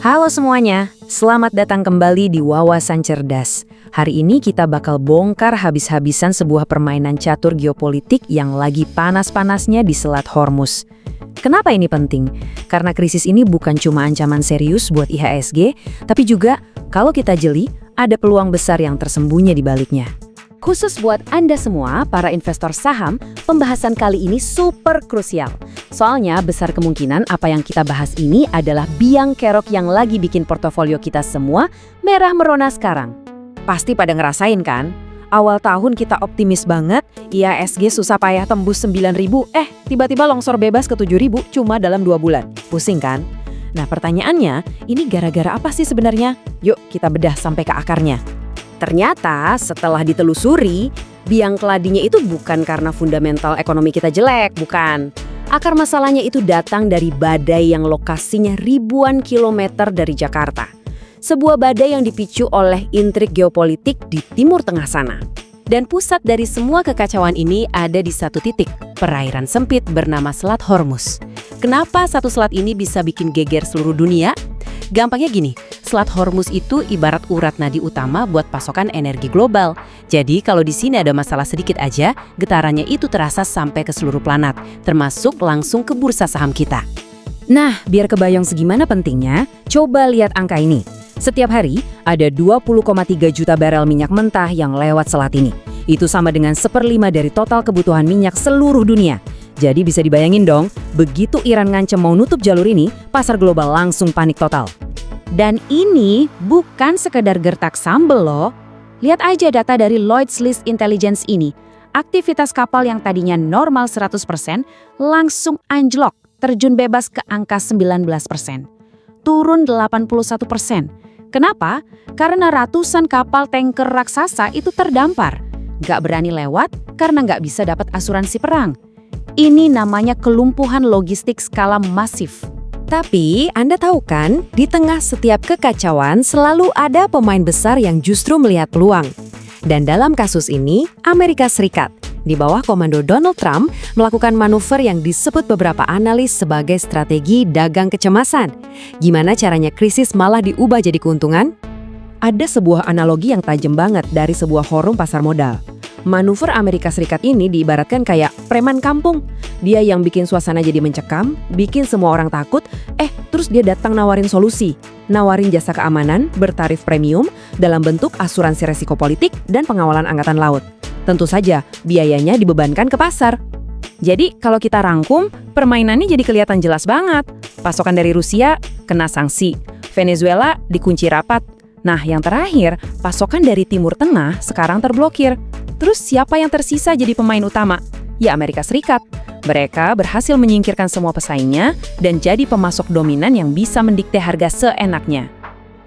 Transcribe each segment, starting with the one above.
Halo semuanya, selamat datang kembali di Wawasan Cerdas. Hari ini kita bakal bongkar habis-habisan sebuah permainan catur geopolitik yang lagi panas-panasnya di Selat Hormuz. Kenapa ini penting? Karena krisis ini bukan cuma ancaman serius buat IHSG, tapi juga kalau kita jeli, ada peluang besar yang tersembunyi di baliknya. Khusus buat Anda semua, para investor saham, pembahasan kali ini super krusial. Soalnya besar kemungkinan apa yang kita bahas ini adalah biang kerok yang lagi bikin portofolio kita semua merah merona sekarang. Pasti pada ngerasain kan? Awal tahun kita optimis banget, IHSG susah payah tembus 9.000, tiba-tiba longsor bebas ke 7.000 cuma dalam 2 bulan. Pusing kan? Nah pertanyaannya, ini gara-gara apa sih sebenarnya? Yuk kita bedah sampai ke akarnya. Ternyata setelah ditelusuri, biang keladinya itu bukan karena fundamental ekonomi kita jelek, bukan. Akar masalahnya itu datang dari badai yang lokasinya ribuan kilometer dari Jakarta. Sebuah badai yang dipicu oleh intrik geopolitik di Timur Tengah sana. Dan pusat dari semua kekacauan ini ada di satu titik, perairan sempit bernama Selat Hormuz. Kenapa satu selat ini bisa bikin geger seluruh dunia? Gampangnya gini, Selat Hormuz itu ibarat urat nadi utama buat pasokan energi global. Jadi kalau di sini ada masalah sedikit aja, getarannya itu terasa sampai ke seluruh planet, termasuk langsung ke bursa saham kita. Nah, biar kebayang segimana pentingnya, coba lihat angka ini. Setiap hari, ada 20,3 juta barel minyak mentah yang lewat selat ini. Itu sama dengan 1/5 dari total kebutuhan minyak seluruh dunia. Jadi bisa dibayangin dong, begitu Iran ngancem mau nutup jalur ini, pasar global langsung panik total. Dan ini bukan sekedar gertak sambel loh. Lihat aja data dari Lloyd's List Intelligence ini. Aktivitas kapal yang tadinya normal 100% langsung anjlok, terjun bebas ke angka 19%. Turun 81%. Kenapa? Karena ratusan kapal tanker raksasa itu terdampar. Nggak berani lewat karena nggak bisa dapat asuransi perang. Ini namanya kelumpuhan logistik skala masif. Tapi Anda tahu kan, di tengah setiap kekacauan selalu ada pemain besar yang justru melihat peluang. Dan dalam kasus ini, Amerika Serikat, di bawah komando Donald Trump, melakukan manuver yang disebut beberapa analis sebagai strategi dagang kecemasan. Gimana caranya krisis malah diubah jadi keuntungan? Ada sebuah analogi yang tajam banget dari sebuah forum pasar modal. Manuver Amerika Serikat ini diibaratkan kayak preman kampung. Dia yang bikin suasana jadi mencekam, bikin semua orang takut, terus dia datang nawarin solusi. Nawarin jasa keamanan, bertarif premium, dalam bentuk asuransi resiko politik dan pengawalan angkatan laut. Tentu saja, biayanya dibebankan ke pasar. Jadi, kalau kita rangkum, permainannya jadi kelihatan jelas banget. Pasokan dari Rusia kena sanksi, Venezuela dikunci rapat. Nah, yang terakhir, pasokan dari Timur Tengah sekarang terblokir. Terus siapa yang tersisa jadi pemain utama? Ya Amerika Serikat. Mereka berhasil menyingkirkan semua pesaingnya dan jadi pemasok dominan yang bisa mendikte harga seenaknya.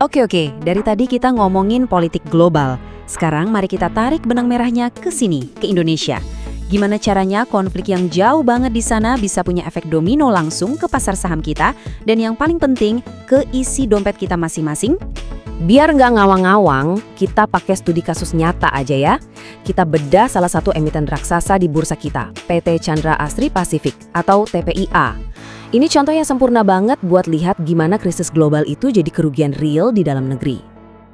Oke, dari tadi kita ngomongin politik global. Sekarang mari kita tarik benang merahnya ke sini, ke Indonesia. Gimana caranya konflik yang jauh banget di sana bisa punya efek domino langsung ke pasar saham kita dan yang paling penting, ke isi dompet kita masing-masing? Biar nggak ngawang-ngawang, kita pakai studi kasus nyata aja ya. Kita bedah salah satu emiten raksasa di bursa kita, PT Chandra Asri Pacific atau TPIA. Ini contoh yang sempurna banget buat lihat gimana krisis global itu jadi kerugian real di dalam negeri.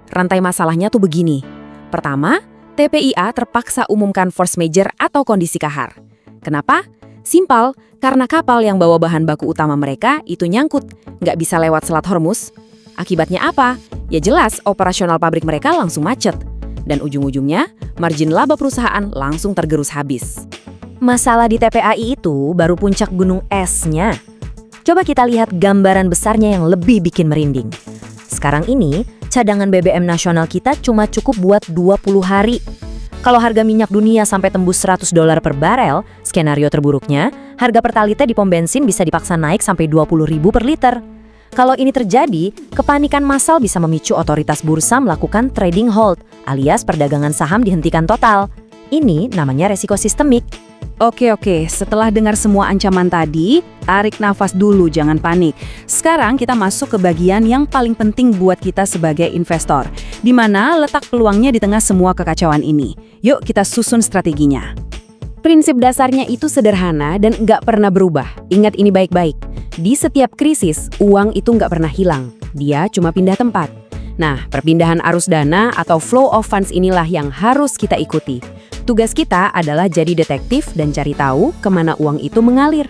Rantai masalahnya tuh begini. Pertama, TPIA terpaksa umumkan force majeure atau kondisi kahar. Kenapa? Simpel, karena kapal yang bawa bahan baku utama mereka itu nyangkut, nggak bisa lewat Selat Hormuz. Akibatnya apa? Ya jelas, operasional pabrik mereka langsung macet. Dan ujung-ujungnya, margin laba perusahaan langsung tergerus habis. Masalah di TPAI itu baru puncak gunung esnya. Coba kita lihat gambaran besarnya yang lebih bikin merinding. Sekarang ini, cadangan BBM nasional kita cuma cukup buat 20 hari. Kalau harga minyak dunia sampai tembus $100 per barel, skenario terburuknya, harga pertalite di pom bensin bisa dipaksa naik sampai 20.000 per liter. Kalau ini terjadi, kepanikan massal bisa memicu otoritas bursa melakukan trading hold, alias perdagangan saham dihentikan total. Ini namanya resiko sistemik. Oke, setelah dengar semua ancaman tadi, tarik nafas dulu, jangan panik. Sekarang kita masuk ke bagian yang paling penting buat kita sebagai investor, di mana letak peluangnya di tengah semua kekacauan ini. Yuk kita susun strateginya. Prinsip dasarnya itu sederhana dan nggak pernah berubah. Ingat ini baik-baik. Di setiap krisis, uang itu nggak pernah hilang. dia cuma pindah tempat. Nah, perpindahan arus dana atau flow of funds inilah yang harus kita ikuti. Tugas kita adalah jadi detektif dan cari tahu kemana uang itu mengalir.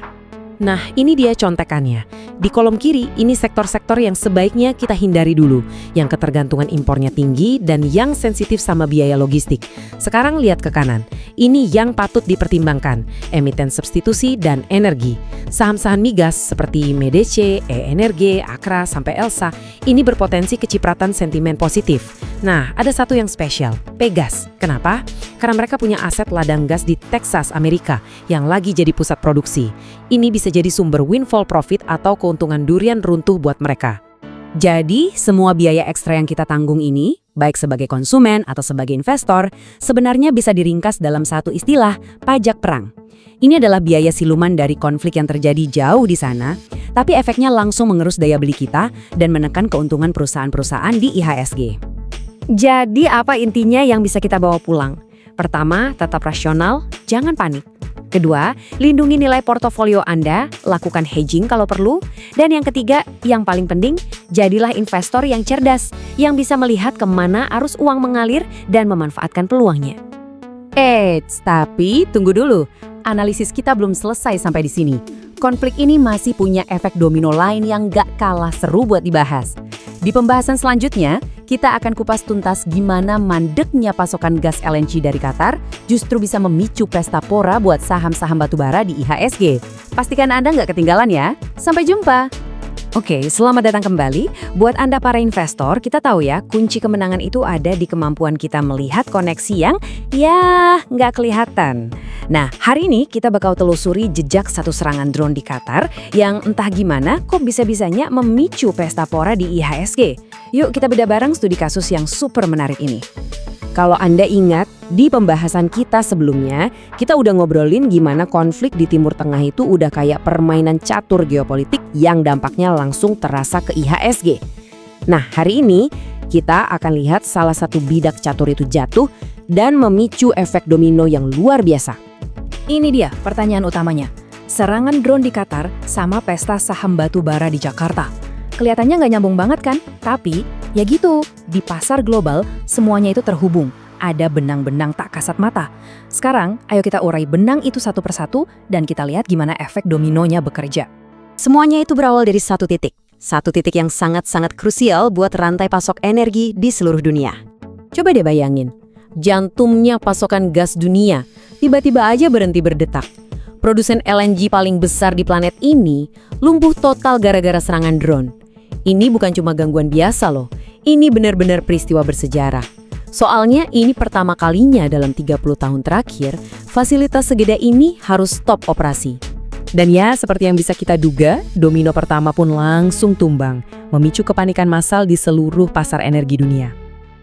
Nah, ini dia contekannya. Di kolom kiri, ini sektor-sektor yang sebaiknya kita hindari dulu, yang ketergantungan impornya tinggi dan yang sensitif sama biaya logistik. Sekarang lihat ke kanan. Ini yang patut dipertimbangkan, emiten substitusi dan energi. Saham-saham migas seperti MEDC, E-Energi, Akra, sampai Elsa, ini berpotensi kecipratan sentimen positif. Nah, ada satu yang spesial, Pegas. Kenapa? Karena mereka punya aset ladang gas di Texas, Amerika, yang lagi jadi pusat produksi. Ini bisa jadi sumber windfall profit atau keuntungan durian runtuh buat mereka. Jadi, semua biaya ekstra yang kita tanggung ini, baik sebagai konsumen atau sebagai investor, sebenarnya bisa diringkas dalam satu istilah, pajak perang. Ini adalah biaya siluman dari konflik yang terjadi jauh di sana, tapi efeknya langsung mengerus daya beli kita dan menekan keuntungan perusahaan-perusahaan di IHSG. Jadi apa intinya yang bisa kita bawa pulang? Pertama, tetap rasional, jangan panik. Kedua, lindungi nilai portofolio Anda, lakukan hedging kalau perlu. Dan yang ketiga, yang paling penting, jadilah investor yang cerdas, yang bisa melihat kemana arus uang mengalir dan memanfaatkan peluangnya. Tapi tunggu dulu, analisis kita belum selesai sampai di sini. Konflik ini masih punya efek domino lain yang gak kalah seru buat dibahas. Di pembahasan selanjutnya, kita akan kupas tuntas gimana mandeknya pasokan gas LNG dari Qatar justru bisa memicu pesta pora buat saham-saham batubara di IHSG. Pastikan Anda nggak ketinggalan ya. Sampai jumpa! Oke, selamat datang kembali. Buat Anda para investor, kita tahu ya, kunci kemenangan itu ada di kemampuan kita melihat koneksi yang, nggak kelihatan. Nah, hari ini kita bakal telusuri jejak satu serangan drone di Qatar yang entah gimana kok bisa-bisanya memicu pesta pora di IHSG. Yuk kita bedah bareng studi kasus yang super menarik ini. Kalau Anda ingat, di pembahasan kita sebelumnya, kita udah ngobrolin gimana konflik di Timur Tengah itu udah kayak permainan catur geopolitik yang dampaknya langsung terasa ke IHSG. Nah, hari ini kita akan lihat salah satu bidak catur itu jatuh dan memicu efek domino yang luar biasa. Ini dia pertanyaan utamanya. Serangan drone di Qatar sama pesta saham batu bara di Jakarta. Kelihatannya nggak nyambung banget kan? Tapi, ya gitu, di pasar global semuanya itu terhubung. Ada benang-benang tak kasat mata. Sekarang, ayo kita urai benang itu satu persatu dan kita lihat gimana efek dominonya bekerja. Semuanya itu berawal dari satu titik. Satu titik yang sangat-sangat krusial buat rantai pasok energi di seluruh dunia. Coba deh bayangin, jantungnya pasokan gas dunia, tiba-tiba aja berhenti berdetak. Produsen LNG paling besar di planet ini lumpuh total gara-gara serangan drone. Ini bukan cuma gangguan biasa loh, ini benar-benar peristiwa bersejarah. Soalnya ini pertama kalinya dalam 30 tahun terakhir, fasilitas segede ini harus stop operasi. Dan ya, seperti yang bisa kita duga, domino pertama pun langsung tumbang, memicu kepanikan massal di seluruh pasar energi dunia.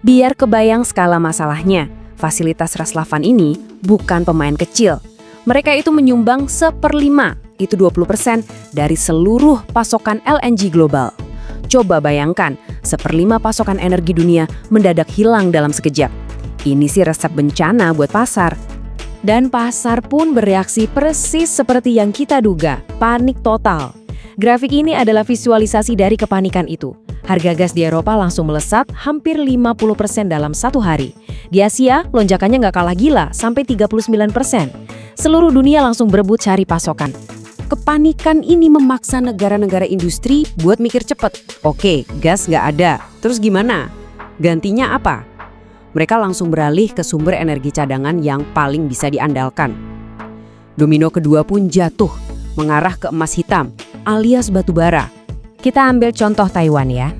Biar kebayang skala masalahnya, fasilitas Raslavan ini bukan pemain kecil. Mereka itu menyumbang 1/5, itu 20% dari seluruh pasokan LNG global. Coba bayangkan, 1/5 pasokan energi dunia mendadak hilang dalam sekejap. Ini sih resep bencana buat pasar. Dan pasar pun bereaksi persis seperti yang kita duga, panik total. Grafik ini adalah visualisasi dari kepanikan itu. Harga gas di Eropa langsung melesat hampir 50% dalam satu hari. Di Asia, lonjakannya nggak kalah gila, sampai 39%. Seluruh dunia langsung berebut cari pasokan. Kepanikan ini memaksa negara-negara industri buat mikir cepet. Oke, gas nggak ada. Terus gimana? Gantinya apa? Mereka langsung beralih ke sumber energi cadangan yang paling bisa diandalkan. Domino kedua pun jatuh, mengarah ke emas hitam, alias batu bara. Kita ambil contoh Taiwan ya.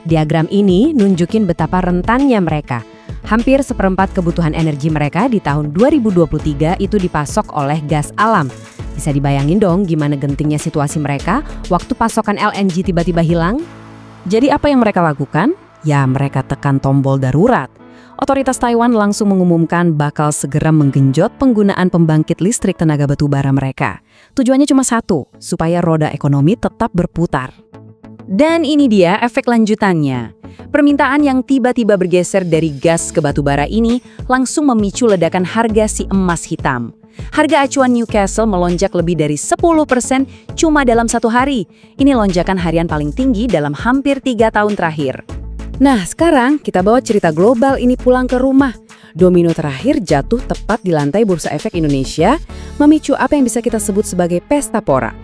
Diagram ini nunjukin betapa rentannya mereka. Hampir 1/4 kebutuhan energi mereka di tahun 2023 itu dipasok oleh gas alam. Bisa dibayangin dong gimana gentingnya situasi mereka waktu pasokan LNG tiba-tiba hilang? Jadi apa yang mereka lakukan? Ya mereka tekan tombol darurat. Otoritas Taiwan langsung mengumumkan bakal segera menggenjot penggunaan pembangkit listrik tenaga batubara mereka. Tujuannya cuma satu, supaya roda ekonomi tetap berputar. Dan ini dia efek lanjutannya. Permintaan yang tiba-tiba bergeser dari gas ke batubara ini langsung memicu ledakan harga si emas hitam. Harga acuan Newcastle melonjak lebih dari 10% cuma dalam satu hari. Ini lonjakan harian paling tinggi dalam hampir 3 tahun terakhir. Nah, sekarang kita bawa cerita global ini pulang ke rumah. Domino terakhir jatuh tepat di lantai Bursa Efek Indonesia, memicu apa yang bisa kita sebut sebagai pesta pora.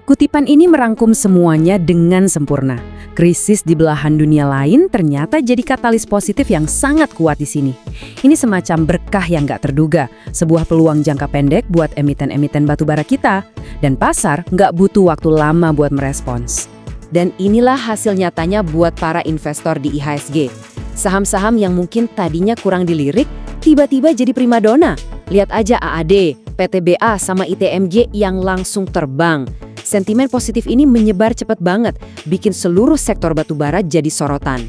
Kutipan ini merangkum semuanya dengan sempurna. Krisis di belahan dunia lain ternyata jadi katalis positif yang sangat kuat di sini. Ini semacam berkah yang nggak terduga, sebuah peluang jangka pendek buat emiten-emiten batubara kita. Dan pasar nggak butuh waktu lama buat merespons. Dan inilah hasil nyatanya buat para investor di IHSG. Saham-saham yang mungkin tadinya kurang dilirik, tiba-tiba jadi primadona. Lihat aja AAD, PTBA, sama ITMJ yang langsung terbang. Sentimen positif ini menyebar cepat banget, bikin seluruh sektor batubara jadi sorotan.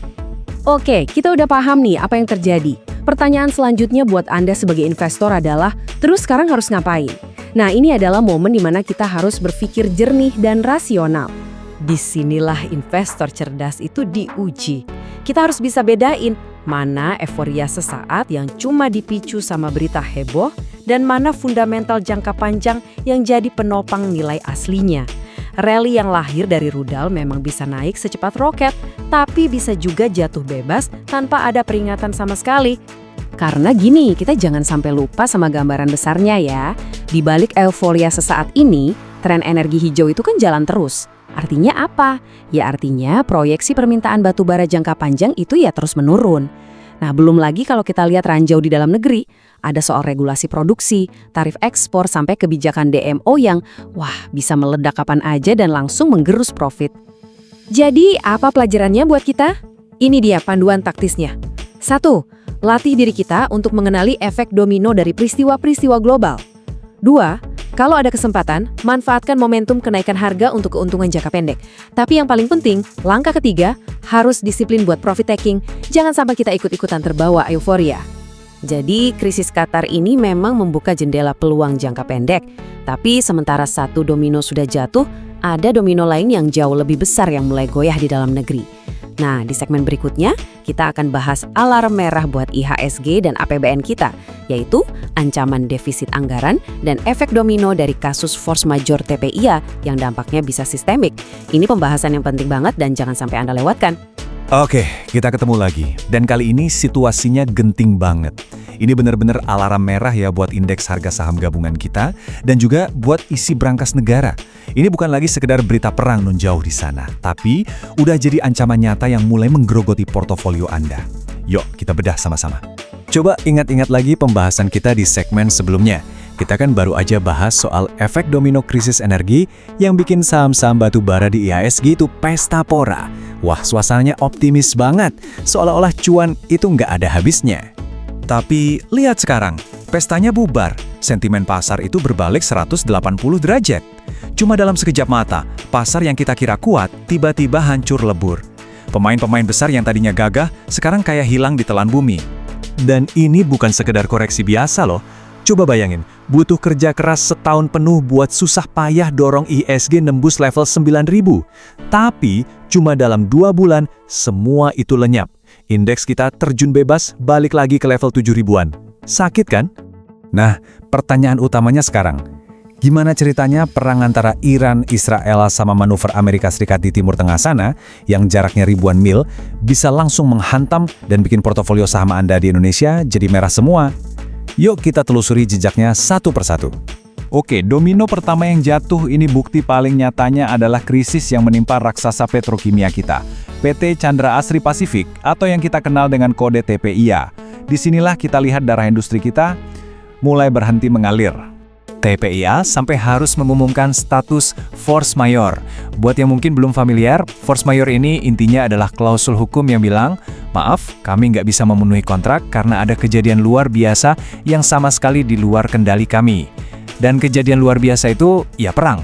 Oke, kita udah paham nih apa yang terjadi. Pertanyaan selanjutnya buat Anda sebagai investor adalah, terus sekarang harus ngapain? Nah, ini adalah momen di mana kita harus berpikir jernih dan rasional. Disinilah investor cerdas itu diuji. Kita harus bisa bedain mana euforia sesaat yang cuma dipicu sama berita heboh dan mana fundamental jangka panjang yang jadi penopang nilai aslinya. Rally yang lahir dari rudal memang bisa naik secepat roket, tapi bisa juga jatuh bebas tanpa ada peringatan sama sekali. Karena gini, kita jangan sampai lupa sama gambaran besarnya ya. Di balik euforia sesaat ini, tren energi hijau itu kan jalan terus. Artinya apa? Ya artinya proyeksi permintaan batubara jangka panjang itu ya terus menurun. Nah, belum lagi kalau kita lihat ranjau di dalam negeri, ada soal regulasi produksi, tarif ekspor, sampai kebijakan DMO yang, bisa meledak kapan aja dan langsung menggerus profit. Jadi, apa pelajarannya buat kita? Ini dia panduan taktisnya. 1. Latih diri kita untuk mengenali efek domino dari peristiwa-peristiwa global. 2. Kalau ada kesempatan, manfaatkan momentum kenaikan harga untuk keuntungan jangka pendek. Tapi yang paling penting, langkah ketiga, harus disiplin buat profit taking. Jangan sampai kita ikut-ikutan terbawa euforia. Jadi, krisis Qatar ini memang membuka jendela peluang jangka pendek. Tapi sementara satu domino sudah jatuh, ada domino lain yang jauh lebih besar yang mulai goyah di dalam negeri. Nah, di segmen berikutnya, kita akan bahas alarm merah buat IHSG dan APBN kita, yaitu ancaman defisit anggaran dan efek domino dari kasus force majeure TPIA yang dampaknya bisa sistemik. Ini pembahasan yang penting banget dan jangan sampai Anda lewatkan. Oke, kita ketemu lagi. Dan kali ini situasinya genting banget. Ini benar-benar alarm merah ya buat indeks harga saham gabungan kita dan juga buat isi brankas negara. Ini bukan lagi sekedar berita perang nun jauh di sana, tapi udah jadi ancaman nyata yang mulai menggerogoti portofolio Anda. Yuk, kita bedah sama-sama. Coba ingat-ingat lagi pembahasan kita di segmen sebelumnya. Kita kan baru aja bahas soal efek domino krisis energi yang bikin saham-saham batu bara di IHSG itu pesta pora. Wah, suasananya optimis banget, seolah-olah cuan itu nggak ada habisnya. Tapi lihat sekarang, pestanya bubar, sentimen pasar itu berbalik 180 derajat. Cuma dalam sekejap mata, pasar yang kita kira kuat tiba-tiba hancur lebur. Pemain-pemain besar yang tadinya gagah sekarang kayak hilang di telan bumi. Dan ini bukan sekedar koreksi biasa loh. Coba bayangin, butuh kerja keras setahun penuh buat susah payah dorong IHSG nembus level 9.000. Tapi cuma dalam 2 bulan, semua itu lenyap. Indeks kita terjun bebas balik lagi ke level 7.000-an. Sakit kan? Nah, pertanyaan utamanya sekarang, gimana ceritanya perang antara Iran, Israel, sama manuver Amerika Serikat di Timur Tengah sana, yang jaraknya ribuan mil, bisa langsung menghantam dan bikin portofolio saham Anda di Indonesia jadi merah semua? Yuk kita telusuri jejaknya satu persatu. Oke, domino pertama yang jatuh ini bukti paling nyatanya adalah krisis yang menimpa raksasa petrokimia kita, PT Chandra Asri Pasifik atau yang kita kenal dengan kode TPIA. Disinilah kita lihat darah industri kita mulai berhenti mengalir. TPIA sampai harus mengumumkan status force majeure. Buat yang mungkin belum familiar, force majeure ini intinya adalah klausul hukum yang bilang, maaf, kami nggak bisa memenuhi kontrak karena ada kejadian luar biasa yang sama sekali di luar kendali kami. Dan kejadian luar biasa itu, ya perang.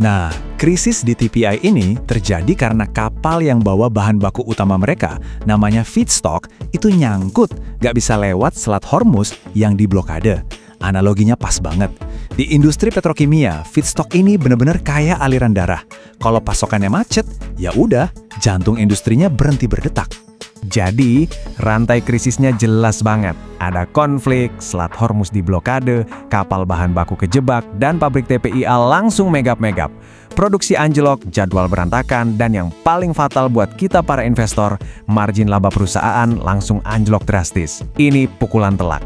Nah, krisis di TPI ini terjadi karena kapal yang bawa bahan baku utama mereka, namanya feedstock, itu nyangkut, nggak bisa lewat Selat Hormuz yang diblokade. Analoginya pas banget. Di industri petrokimia, feedstock ini benar-benar kayak aliran darah. Kalau pasokannya macet, ya udah, jantung industrinya berhenti berdetak. Jadi, rantai krisisnya jelas banget. Ada konflik, Selat Hormuz diblokade, kapal bahan baku kejebak, dan pabrik TPIA langsung megap-megap. Produksi anjlok, jadwal berantakan, dan yang paling fatal buat kita para investor, margin laba perusahaan langsung anjlok drastis. Ini pukulan telak.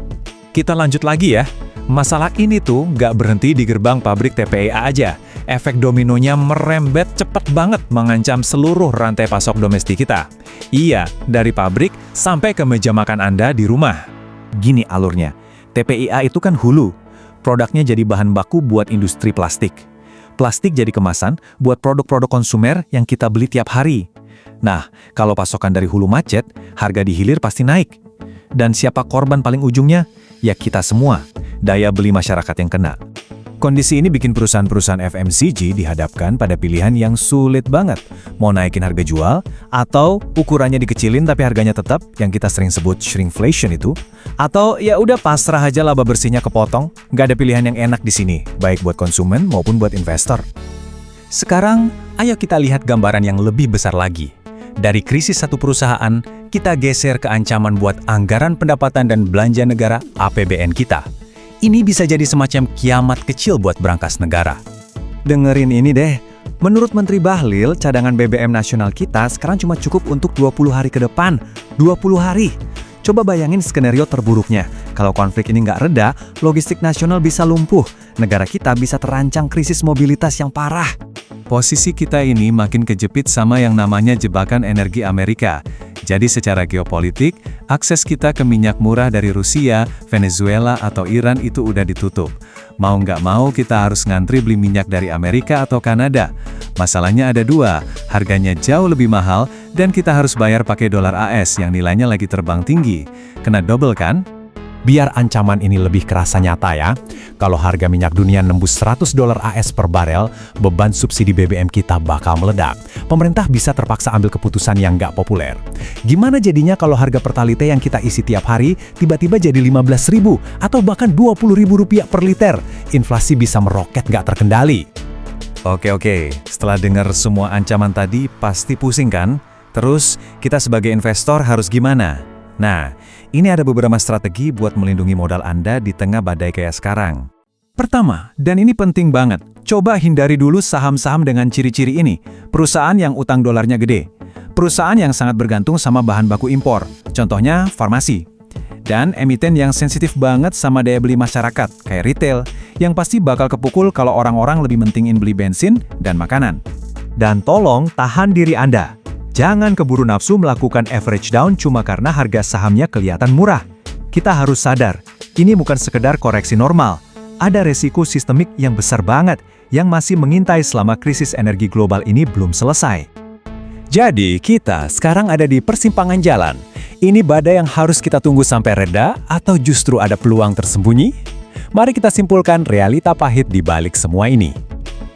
Kita lanjut lagi ya. Masalah ini tuh nggak berhenti di gerbang pabrik TPIA aja. Efek dominonya merembet cepat banget mengancam seluruh rantai pasok domestik kita. Iya, dari pabrik sampai ke meja makan Anda di rumah. Gini alurnya, TPIA itu kan hulu. Produknya jadi bahan baku buat industri plastik. Plastik jadi kemasan buat produk-produk konsumer yang kita beli tiap hari. Nah, kalau pasokan dari hulu macet, harga di hilir pasti naik. Dan siapa korban paling ujungnya? Ya kita semua. Daya beli masyarakat yang kena. Kondisi ini bikin perusahaan-perusahaan FMCG dihadapkan pada pilihan yang sulit banget. Mau naikin harga jual, atau ukurannya dikecilin tapi harganya tetap, yang kita sering sebut shrinkflation itu, atau ya udah pasrah aja laba bersihnya kepotong. Nggak ada pilihan yang enak di sini, baik buat konsumen maupun buat investor. Sekarang, ayo kita lihat gambaran yang lebih besar lagi. Dari krisis satu perusahaan, kita geser ke ancaman buat anggaran pendapatan dan belanja negara APBN kita. Ini bisa jadi semacam kiamat kecil buat brankas negara. Dengerin ini deh, menurut Menteri Bahlil, cadangan BBM nasional kita sekarang cuma cukup untuk 20 hari ke depan. 20 hari! Coba bayangin skenario terburuknya. Kalau konflik ini nggak reda, logistik nasional bisa lumpuh. Negara kita bisa terancam krisis mobilitas yang parah. Posisi kita ini makin kejepit sama yang namanya jebakan energi Amerika. Jadi secara geopolitik, akses kita ke minyak murah dari Rusia, Venezuela, atau Iran itu udah ditutup. Mau nggak mau kita harus ngantri beli minyak dari Amerika atau Kanada. Masalahnya ada dua, harganya jauh lebih mahal dan kita harus bayar pakai dolar AS yang nilainya lagi terbang tinggi. Kena double kan? Biar ancaman ini lebih kerasa nyata ya, kalau harga minyak dunia nembus $100 AS per barel, beban subsidi BBM kita bakal meledak. Pemerintah bisa terpaksa ambil keputusan yang nggak populer. Gimana jadinya kalau harga Pertalite yang kita isi tiap hari tiba-tiba jadi 15.000 atau bahkan 20.000 rupiah per liter? Inflasi bisa meroket nggak terkendali. Oke, setelah dengar semua ancaman tadi pasti pusing kan? Terus kita sebagai investor harus gimana? Nah, ini ada beberapa strategi buat melindungi modal Anda di tengah badai kayak sekarang. Pertama, dan ini penting banget, coba hindari dulu saham-saham dengan ciri-ciri ini. Perusahaan yang utang dolarnya gede. Perusahaan yang sangat bergantung sama bahan baku impor. Contohnya, farmasi. Dan emiten yang sensitif banget sama daya beli masyarakat, kayak retail, yang pasti bakal kepukul kalau orang-orang lebih mentingin beli bensin dan makanan. Dan tolong tahan diri Anda. Jangan keburu nafsu melakukan average down cuma karena harga sahamnya kelihatan murah. Kita harus sadar, ini bukan sekedar koreksi normal. Ada resiko sistemik yang besar banget yang masih mengintai selama krisis energi global ini belum selesai. Jadi, kita sekarang ada di persimpangan jalan. Ini badai yang harus kita tunggu sampai reda atau justru ada peluang tersembunyi? Mari kita simpulkan realita pahit di balik semua ini.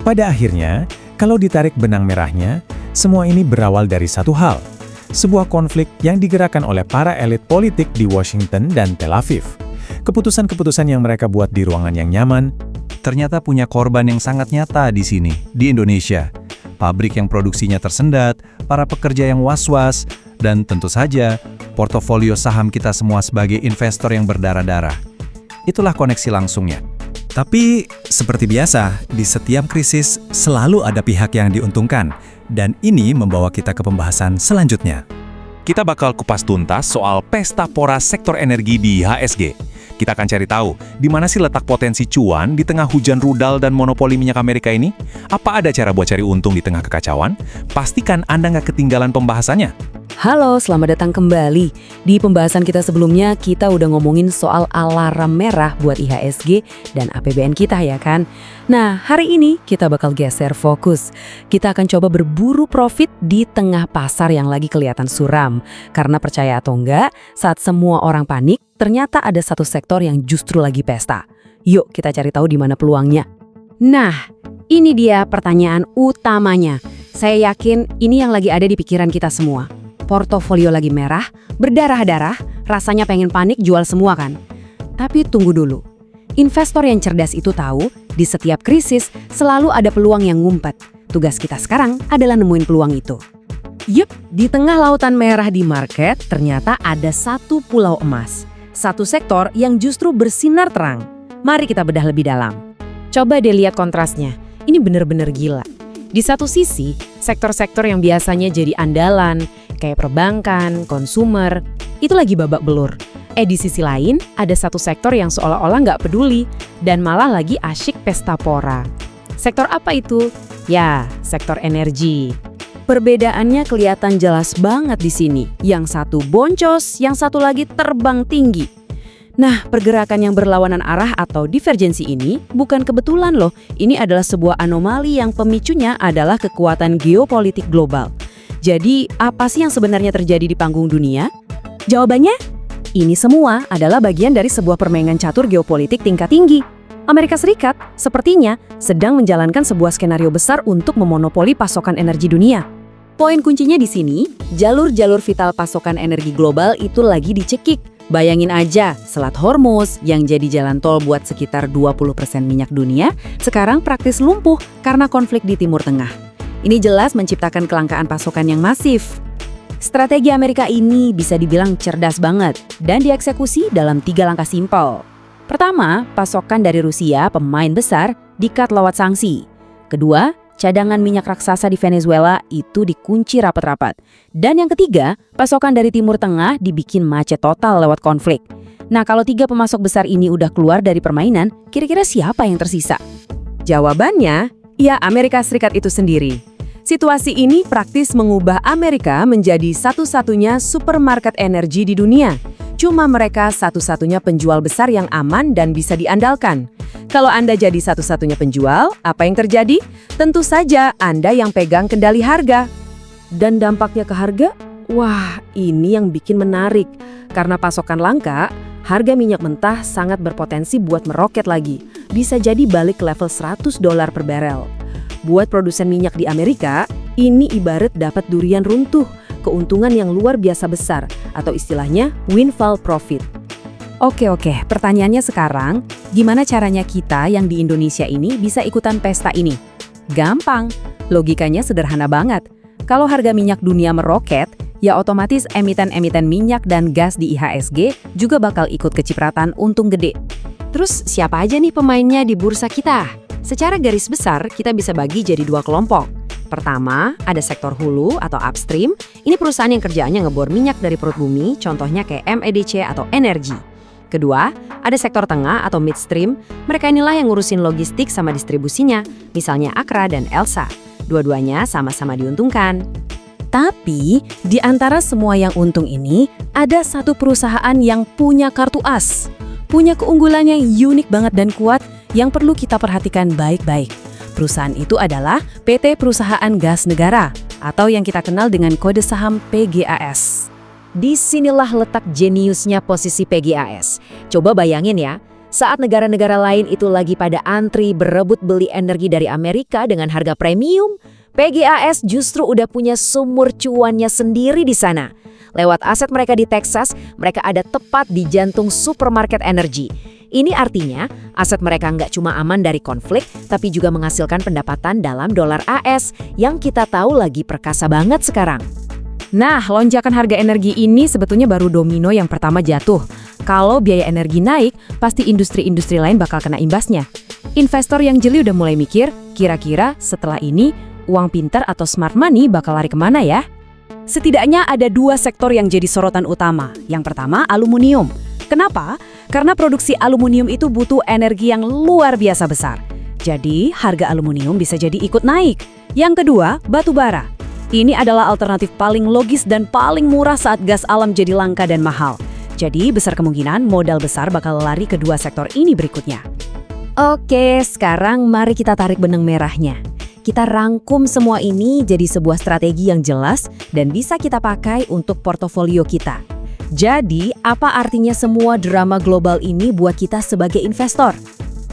Pada akhirnya, kalau ditarik benang merahnya, semua ini berawal dari satu hal, sebuah konflik yang digerakkan oleh para elit politik di Washington dan Tel Aviv. Keputusan-keputusan yang mereka buat di ruangan yang nyaman, ternyata punya korban yang sangat nyata di sini, di Indonesia. Pabrik yang produksinya tersendat, para pekerja yang was-was, dan tentu saja, portofolio saham kita semua sebagai investor yang berdarah-darah. Itulah koneksi langsungnya. Tapi, seperti biasa, di setiap krisis selalu ada pihak yang diuntungkan. Dan ini membawa kita ke pembahasan selanjutnya. Kita bakal kupas tuntas soal pesta pora sektor energi di IHSG. Kita akan cari tahu, di mana sih letak potensi cuan di tengah hujan rudal dan monopoli minyak Amerika ini? Apa ada cara buat cari untung di tengah kekacauan? Pastikan Anda nggak ketinggalan pembahasannya. Halo, selamat datang kembali. Di pembahasan kita sebelumnya, kita udah ngomongin soal alarm merah buat IHSG dan APBN kita ya kan? Nah, hari ini kita bakal geser fokus. Kita akan coba berburu profit di tengah pasar yang lagi kelihatan suram. Karena percaya atau enggak, saat semua orang panik, ternyata ada satu sektor yang justru lagi pesta. Yuk kita cari tahu di mana peluangnya. Nah, ini dia pertanyaan utamanya. Saya yakin ini yang lagi ada di pikiran kita semua. Portofolio lagi merah, berdarah-darah, rasanya pengen panik jual semua kan? Tapi tunggu dulu. Investor yang cerdas itu tahu, di setiap krisis selalu ada peluang yang ngumpet. Tugas kita sekarang adalah nemuin peluang itu. Yup, di tengah lautan merah di market, ternyata ada satu pulau emas. Satu sektor yang justru bersinar terang. Mari kita bedah lebih dalam. Coba deh lihat kontrasnya. Ini bener-bener gila. Di satu sisi, sektor-sektor yang biasanya jadi andalan, kayak perbankan, konsumer, itu lagi babak belur. Di sisi lain, ada satu sektor yang seolah-olah nggak peduli dan malah lagi asyik pesta pora. Sektor apa itu? Ya, sektor energi. Perbedaannya kelihatan jelas banget di sini. Yang satu boncos, yang satu lagi terbang tinggi. Nah, pergerakan yang berlawanan arah atau divergensi ini bukan kebetulan loh. Ini adalah sebuah anomali yang pemicunya adalah kekuatan geopolitik global. Jadi, apa sih yang sebenarnya terjadi di panggung dunia? Jawabannya? Ini semua adalah bagian dari sebuah permainan catur geopolitik tingkat tinggi. Amerika Serikat sepertinya sedang menjalankan sebuah skenario besar untuk memonopoli pasokan energi dunia. Poin kuncinya di sini, jalur-jalur vital pasokan energi global itu lagi dicekik. Bayangin aja, Selat Hormuz yang jadi jalan tol buat sekitar 20% minyak dunia, sekarang praktis lumpuh karena konflik di Timur Tengah. Ini jelas menciptakan kelangkaan pasokan yang masif. Strategi Amerika ini bisa dibilang cerdas banget dan dieksekusi dalam 3 langkah simpel. Pertama, pasokan dari Rusia, pemain besar, di-cut lewat sanksi. Kedua, cadangan minyak raksasa di Venezuela itu dikunci rapat-rapat. Dan yang ketiga, pasokan dari Timur Tengah dibikin macet total lewat konflik. Nah, kalau 3 pemasok besar ini udah keluar dari permainan, kira-kira siapa yang tersisa? Jawabannya, ya Amerika Serikat itu sendiri. Situasi ini praktis mengubah Amerika menjadi satu-satunya supermarket energi di dunia. Cuma mereka satu-satunya penjual besar yang aman dan bisa diandalkan. Kalau Anda jadi satu-satunya penjual, apa yang terjadi? Tentu saja Anda yang pegang kendali harga. Dan dampaknya ke harga? Wah, ini yang bikin menarik. Karena pasokan langka, harga minyak mentah sangat berpotensi buat meroket lagi. Bisa jadi balik ke level $100 per barel. Buat produsen minyak di Amerika, ini ibarat dapat durian runtuh, keuntungan yang luar biasa besar, atau istilahnya windfall profit. Oke, pertanyaannya sekarang, gimana caranya kita yang di Indonesia ini bisa ikutan pesta ini? Gampang, logikanya sederhana banget. Kalau harga minyak dunia meroket, ya otomatis emiten-emiten minyak dan gas di IHSG juga bakal ikut kecipratan untung gede. Terus siapa aja nih pemainnya di bursa kita? Secara garis besar, kita bisa bagi jadi 2 kelompok. Pertama, ada sektor hulu atau upstream. Ini perusahaan yang kerjaannya ngebor minyak dari perut bumi, contohnya kayak MEDC atau energi. Kedua, ada sektor tengah atau midstream. Mereka inilah yang ngurusin logistik sama distribusinya, misalnya Akra dan Elsa. Dua-duanya sama-sama diuntungkan. Tapi, di antara semua yang untung ini, ada satu perusahaan yang punya kartu as. Punya keunggulan yang unik banget dan kuat, yang perlu kita perhatikan baik-baik. Perusahaan itu adalah PT Perusahaan Gas Negara, atau yang kita kenal dengan kode saham PGAS. Disinilah letak jeniusnya posisi PGAS. Coba bayangin ya, saat negara-negara lain itu lagi pada antri berebut beli energi dari Amerika dengan harga premium, PGAS justru udah punya sumur cuannya sendiri di sana. Lewat aset mereka di Texas, mereka ada tepat di jantung supermarket energi. Ini artinya aset mereka nggak cuma aman dari konflik, tapi juga menghasilkan pendapatan dalam dolar AS yang kita tahu lagi perkasa banget sekarang. Nah, lonjakan harga energi ini sebetulnya baru domino yang pertama jatuh. Kalau biaya energi naik, pasti industri-industri lain bakal kena imbasnya. Investor yang jeli udah mulai mikir, kira-kira setelah ini uang pintar atau smart money bakal lari kemana ya? Setidaknya ada 2 sektor yang jadi sorotan utama. Yang pertama, aluminium. Kenapa? Karena produksi aluminium itu butuh energi yang luar biasa besar. Jadi, harga aluminium bisa jadi ikut naik. Yang kedua, batu bara. Ini adalah alternatif paling logis dan paling murah saat gas alam jadi langka dan mahal. Jadi, besar kemungkinan modal besar bakal lari ke 2 sektor ini berikutnya. Oke, sekarang mari kita tarik benang merahnya. Kita rangkum semua ini jadi sebuah strategi yang jelas dan bisa kita pakai untuk portofolio kita. Jadi, apa artinya semua drama global ini buat kita sebagai investor?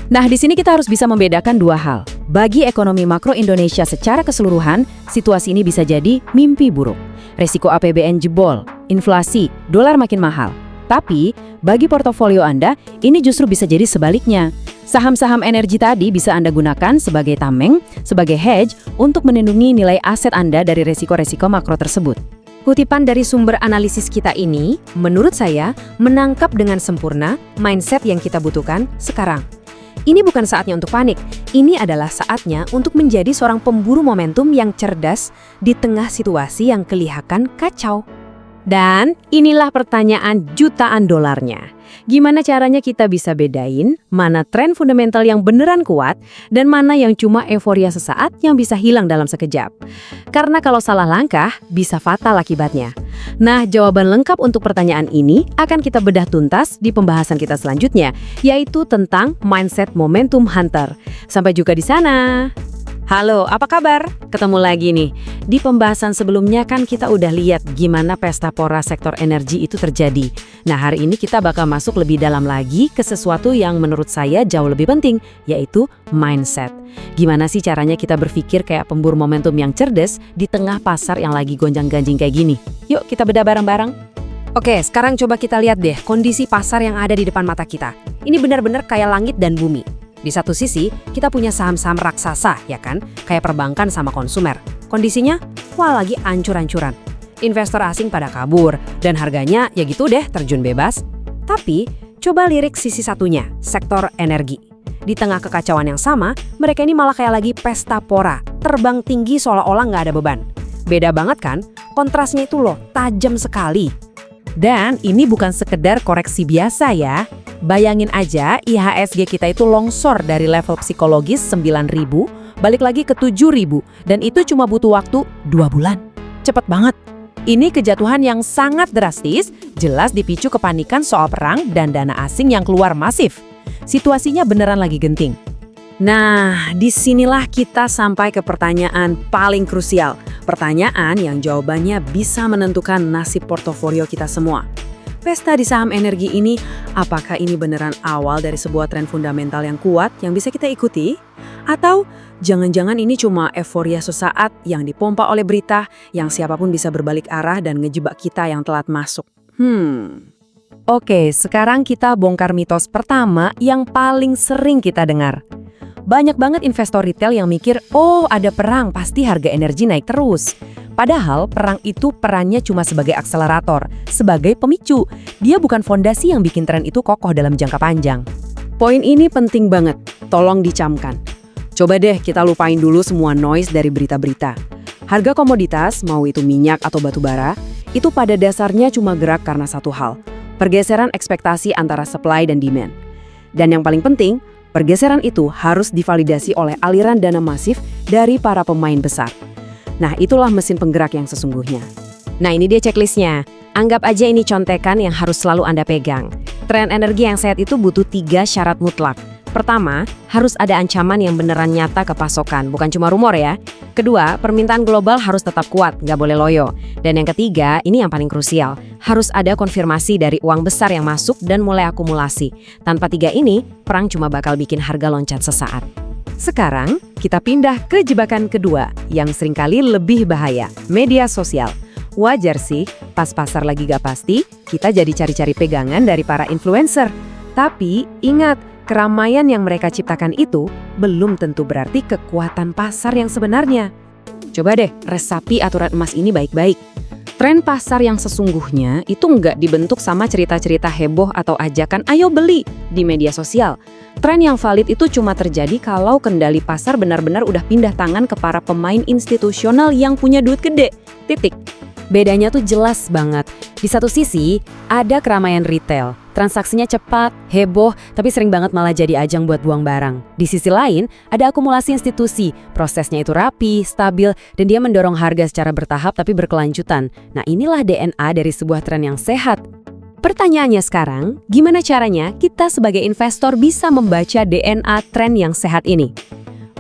Nah, di sini kita harus bisa membedakan 2 hal. Bagi ekonomi makro Indonesia secara keseluruhan, situasi ini bisa jadi mimpi buruk. Resiko APBN jebol, inflasi, dolar makin mahal. Tapi, bagi portofolio Anda, ini justru bisa jadi sebaliknya. Saham-saham energi tadi bisa Anda gunakan sebagai tameng, sebagai hedge untuk melindungi nilai aset Anda dari resiko-resiko makro tersebut. Kutipan dari sumber analisis kita ini, menurut saya, menangkap dengan sempurna mindset yang kita butuhkan sekarang. Ini bukan saatnya untuk panik, ini adalah saatnya untuk menjadi seorang pemburu momentum yang cerdas di tengah situasi yang kelihatan kacau. Dan inilah pertanyaan jutaan dolarnya. Gimana caranya kita bisa bedain mana tren fundamental yang beneran kuat dan mana yang cuma euforia sesaat yang bisa hilang dalam sekejap? Karena kalau salah langkah, bisa fatal akibatnya. Nah, jawaban lengkap untuk pertanyaan ini akan kita bedah tuntas di pembahasan kita selanjutnya, yaitu tentang mindset momentum hunter. Sampai jumpa di sana! Halo, apa kabar? Ketemu lagi nih. Di pembahasan sebelumnya kan kita udah lihat gimana pesta pora sektor energi itu terjadi. Nah, hari ini kita bakal masuk lebih dalam lagi ke sesuatu yang menurut saya jauh lebih penting, yaitu mindset. Gimana sih caranya kita berpikir kayak pemburu momentum yang cerdas di tengah pasar yang lagi gonjang-ganjing kayak gini? Yuk kita bedah bareng-bareng. Oke, sekarang coba kita lihat deh kondisi pasar yang ada di depan mata kita. Ini benar-benar kayak langit dan bumi. Di satu sisi, kita punya saham-saham raksasa, ya kan? Kayak perbankan sama konsumer. Kondisinya, wah lagi ancur-ancuran. Investor asing pada kabur, dan harganya ya gitu deh terjun bebas. Tapi, coba lirik sisi satunya, sektor energi. Di tengah kekacauan yang sama, mereka ini malah kayak lagi pesta pora, terbang tinggi seolah-olah nggak ada beban. Beda banget kan? Kontrasnya itu loh, tajam sekali. Dan ini bukan sekedar koreksi biasa ya. Bayangin aja IHSG kita itu longsor dari level psikologis 9.000, balik lagi ke 7.000, dan itu cuma butuh waktu 2 bulan. Cepet banget. Ini kejatuhan yang sangat drastis, jelas dipicu kepanikan soal perang dan dana asing yang keluar masif. Situasinya beneran lagi genting. Nah, disinilah kita sampai ke pertanyaan paling krusial. Pertanyaan yang jawabannya bisa menentukan nasib portofolio kita semua. Pesta di saham energi ini, apakah ini beneran awal dari sebuah tren fundamental yang kuat yang bisa kita ikuti? Atau jangan-jangan ini cuma euforia sesaat yang dipompa oleh berita yang siapapun bisa berbalik arah dan ngejebak kita yang telat masuk? Oke, sekarang kita bongkar mitos pertama yang paling sering kita dengar. Banyak banget investor retail yang mikir, oh ada perang, pasti harga energi naik terus. Padahal perang itu perannya cuma sebagai akselerator, sebagai pemicu. Dia bukan fondasi yang bikin tren itu kokoh dalam jangka panjang. Poin ini penting banget, tolong dicamkan. Coba deh kita lupain dulu semua noise dari berita-berita. Harga komoditas, mau itu minyak atau batu bara, itu pada dasarnya cuma gerak karena satu hal, pergeseran ekspektasi antara supply dan demand. Dan yang paling penting, pergeseran itu harus divalidasi oleh aliran dana masif dari para pemain besar. Nah, itulah mesin penggerak yang sesungguhnya. Nah, ini dia checklistnya. Anggap aja ini contekan yang harus selalu Anda pegang. Tren energi yang sehat itu butuh 3 syarat mutlak. Pertama, harus ada ancaman yang beneran nyata ke pasokan, bukan cuma rumor ya. Kedua, permintaan global harus tetap kuat, nggak boleh loyo. Dan yang ketiga, ini yang paling krusial, harus ada konfirmasi dari uang besar yang masuk dan mulai akumulasi. Tanpa 3 ini, perang cuma bakal bikin harga loncat sesaat. Sekarang, kita pindah ke jebakan kedua, yang seringkali lebih bahaya, media sosial. Wajar sih, pas pasar lagi gak pasti, kita jadi cari-cari pegangan dari para influencer. Tapi, ingat, keramaian yang mereka ciptakan itu belum tentu berarti kekuatan pasar yang sebenarnya. Coba deh, resapi aturan emas ini baik-baik. Tren pasar yang sesungguhnya itu nggak dibentuk sama cerita-cerita heboh atau ajakan ayo beli di media sosial. Tren yang valid itu cuma terjadi kalau kendali pasar benar-benar udah pindah tangan ke para pemain institusional yang punya duit gede. Titik. Bedanya tuh jelas banget. Di satu sisi, ada keramaian retail. Transaksinya cepat, heboh, tapi sering banget malah jadi ajang buat buang barang. Di sisi lain, ada akumulasi institusi. Prosesnya itu rapi, stabil, dan dia mendorong harga secara bertahap tapi berkelanjutan. Nah, inilah DNA dari sebuah tren yang sehat. Pertanyaannya sekarang, gimana caranya kita sebagai investor bisa membaca DNA tren yang sehat ini?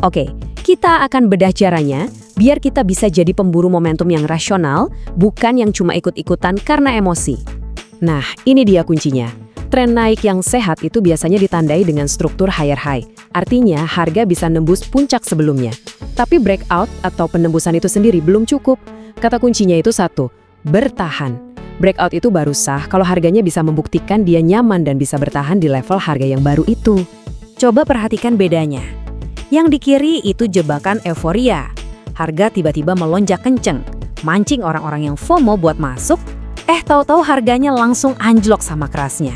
Oke, kita akan bedah caranya biar kita bisa jadi pemburu momentum yang rasional, bukan yang cuma ikut-ikutan karena emosi. Nah, ini dia kuncinya. Tren naik yang sehat itu biasanya ditandai dengan struktur higher high. Artinya, harga bisa nembus puncak sebelumnya. Tapi breakout atau penembusan itu sendiri belum cukup. Kata kuncinya itu satu, bertahan. Breakout itu baru sah kalau harganya bisa membuktikan dia nyaman dan bisa bertahan di level harga yang baru itu. Coba perhatikan bedanya. Yang di kiri itu jebakan euforia. Harga tiba-tiba melonjak kenceng, mancing orang-orang yang FOMO buat masuk, tahu-tahu harganya langsung anjlok sama kerasnya.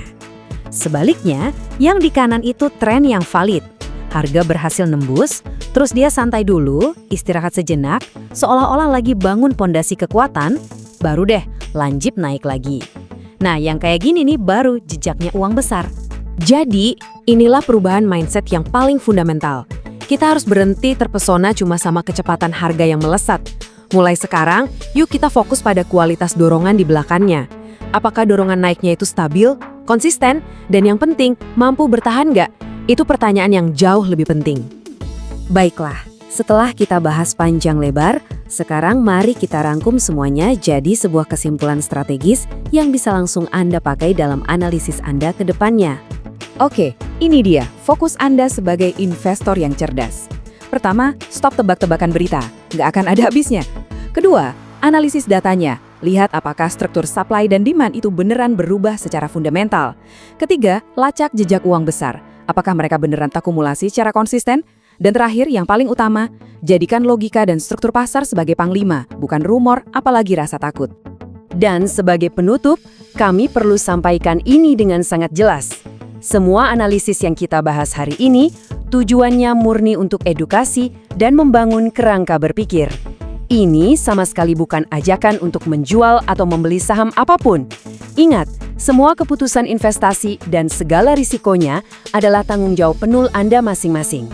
Sebaliknya, yang di kanan itu tren yang valid. Harga berhasil nembus, terus dia santai dulu, istirahat sejenak, seolah-olah lagi bangun pondasi kekuatan, baru deh lanjut naik lagi. Nah, yang kayak gini nih baru jejaknya uang besar. Jadi, inilah perubahan mindset yang paling fundamental. Kita harus berhenti terpesona cuma sama kecepatan harga yang melesat. Mulai sekarang, yuk kita fokus pada kualitas dorongan di belakangnya. Apakah dorongan naiknya itu stabil, konsisten, dan yang penting, mampu bertahan nggak? Itu pertanyaan yang jauh lebih penting. Baiklah, setelah kita bahas panjang lebar, sekarang mari kita rangkum semuanya jadi sebuah kesimpulan strategis yang bisa langsung Anda pakai dalam analisis Anda ke depannya. Oke, ini dia fokus Anda sebagai investor yang cerdas. Pertama, stop tebak-tebakan berita, nggak akan ada habisnya. Kedua, analisis datanya, lihat apakah struktur supply dan demand itu beneran berubah secara fundamental. Ketiga, lacak jejak uang besar, apakah mereka beneran takumulasi secara konsisten? Dan terakhir, yang paling utama, jadikan logika dan struktur pasar sebagai panglima, bukan rumor, apalagi rasa takut. Dan sebagai penutup, kami perlu sampaikan ini dengan sangat jelas. Semua analisis yang kita bahas hari ini, tujuannya murni untuk edukasi dan membangun kerangka berpikir. Ini sama sekali bukan ajakan untuk menjual atau membeli saham apapun. Ingat, semua keputusan investasi dan segala risikonya adalah tanggung jawab penuh Anda masing-masing.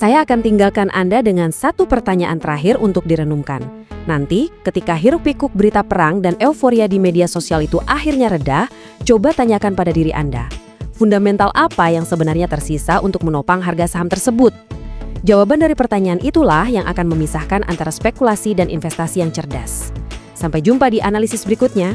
Saya akan tinggalkan Anda dengan satu pertanyaan terakhir untuk direnungkan. Nanti, ketika hiruk-pikuk berita perang dan euforia di media sosial itu akhirnya reda, coba tanyakan pada diri Anda. Fundamental apa yang sebenarnya tersisa untuk menopang harga saham tersebut? Jawaban dari pertanyaan itulah yang akan memisahkan antara spekulasi dan investasi yang cerdas. Sampai jumpa di analisis berikutnya.